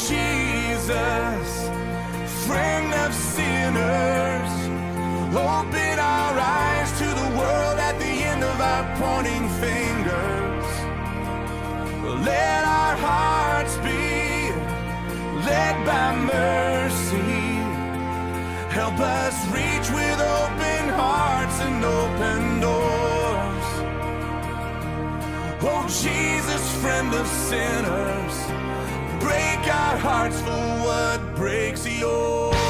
Jesus, friend of sinners, open our eyes to the world at the end of our pointing fingers. Let our hearts be led by mercy. Help us reach with open hearts and open doors. Oh Jesus, friend of sinners, break our hearts for what breaks yours.